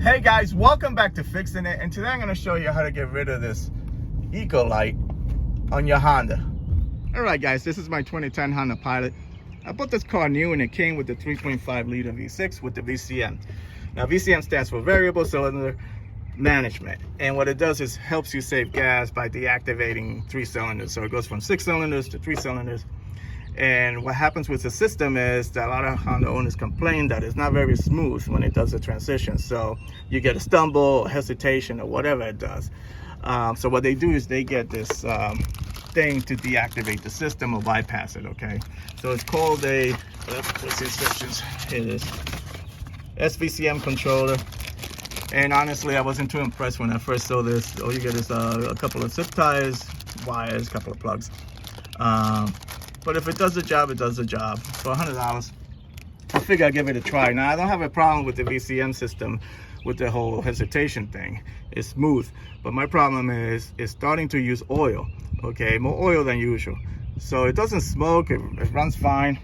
Hey guys, welcome back to Fixin' It, and today I'm going to show you how to get rid of this eco light on your Honda. Alright guys, this is my 2010 Honda Pilot. I bought this car new and it came with the 3.5 liter V6 with the VCM. Now VCM stands for Variable Cylinder Management, and what it does is helps you save gas by deactivating 3 cylinders. So it goes from 6 cylinders to 3 cylinders. And what happens with the system is that a lot of Honda owners complain that it's not very smooth when it does the transition. So you get a stumble, or hesitation, or whatever it does. So what they do is they get this thing to deactivate the system or bypass it, okay? So it's called a, what's the instructions? Here it is. S-VCM Controller. And honestly, I wasn't too impressed when I first saw this. All you get is a couple of zip ties, wires, a couple of plugs. But if it does the job, it does the job. For $100, I figure I'll give it a try. Now, I don't have a problem with the VCM system with the whole hesitation thing. It's smooth. But my problem is it's starting to use oil, okay? More oil than usual. So it doesn't smoke, it runs fine.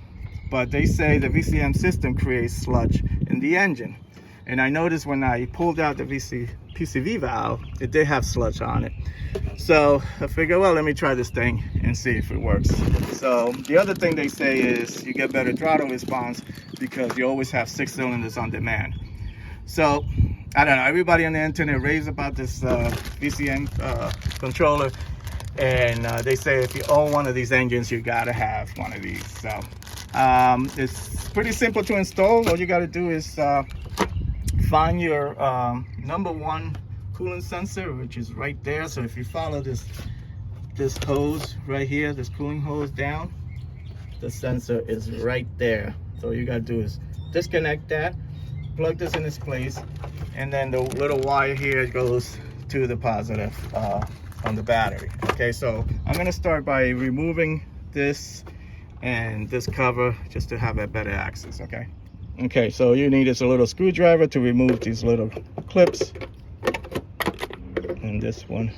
But they say the VCM system creates sludge in the engine. And I noticed when I pulled out the PCV valve, it did have sludge on it. So I figured, well, let me try this thing and see if it works. So the other thing they say is you get better throttle response because you always have 6 cylinders on demand. So I don't know, everybody on the internet raves about this VCM controller, and they say if you own one of these engines, you gotta have one of these. So it's pretty simple to install. All you gotta do is find your number 1 coolant sensor, which is right there. So if you follow this hose right here, this cooling hose down, the sensor is right there. So all you gotta do is disconnect that, plug this in its place, and then the little wire here goes to the positive on the battery. Okay, so I'm gonna start by removing this and this cover just to have a better access. Okay, so you need is a little screwdriver to remove these little clips, and this one,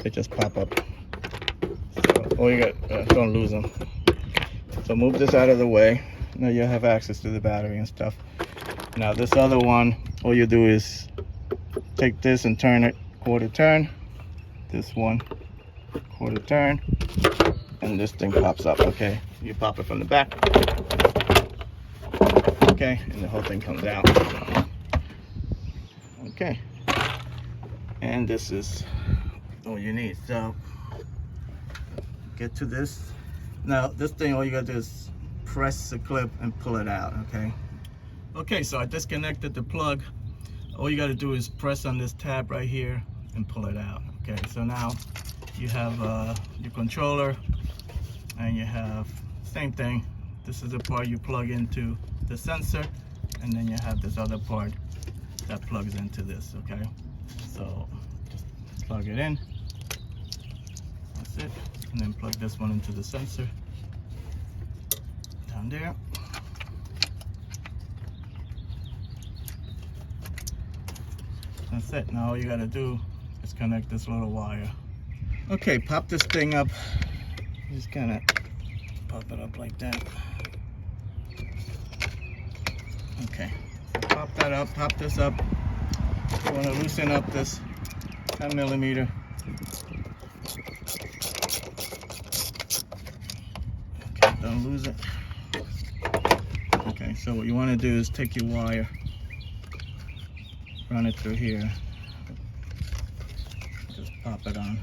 they just pop up. So all you got, don't lose them. So move this out of the way. Now you have access to the battery and stuff. Now this other one, all you do is take this and turn it quarter turn. This one, quarter turn, and this thing pops up. Okay, you pop it from the back. Okay, and the whole thing comes out. Okay, and this is all you need. So get to this. Now this thing, all you gotta do is press the clip and pull it out. Okay, so I disconnected the plug. All you gotta do is press on this tab right here and pull it out. Okay, so now you have your controller, and you have same thing. This is the part you plug into the sensor, and then you have this other part that plugs into this. Okay, so just plug it in. That's it. And then plug this one into the sensor down there. That's it. Now all you gotta do is connect this little wire. Okay, pop this thing up. Just kind of pop it up like that. Okay, pop that up, pop this up. You want to loosen up this 10 millimeter. Okay, don't lose it. Okay, so what you want to do is take your wire, run it through here, just pop it on.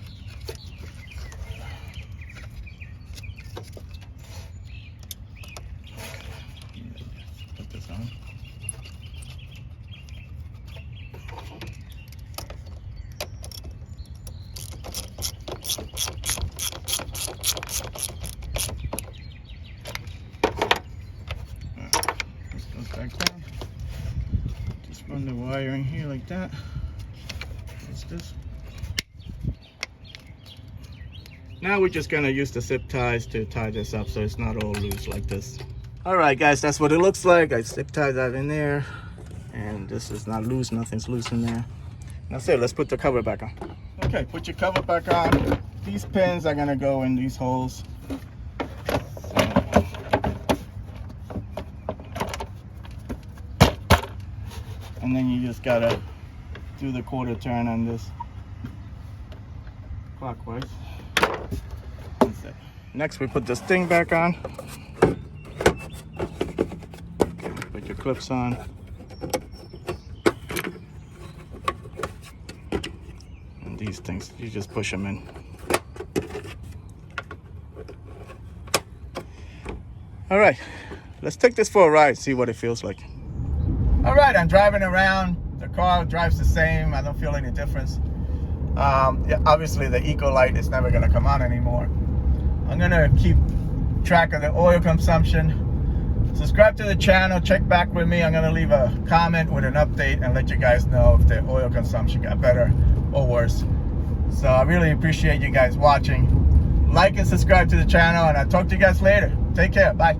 Put this on. This goes back down. Just run the wire in here like that. What's this? Now we're just gonna use the zip ties to tie this up so it's not all loose like this. All right, guys, that's what it looks like. I zip tied that in there, and this is not loose. Nothing's loose in there. That's it. Let's put the cover back on. Okay, put your cover back on. These pins are gonna go in these holes. and then you just gotta do the quarter turn on this clockwise. That's it. Next we put this thing back on. Put your clips on. And these things, you just push them in. All right, let's take this for a ride, see what it feels like. All right, I'm driving around. The car drives the same. I don't feel any difference. Yeah, obviously the eco light is never gonna come on anymore. I'm gonna keep track of the oil consumption. Subscribe to the channel, check back with me. I'm gonna leave a comment with an update and let you guys know if the oil consumption got better or worse. So I really appreciate you guys watching. Like and subscribe to the channel, and I'll talk to you guys later. Take care, bye.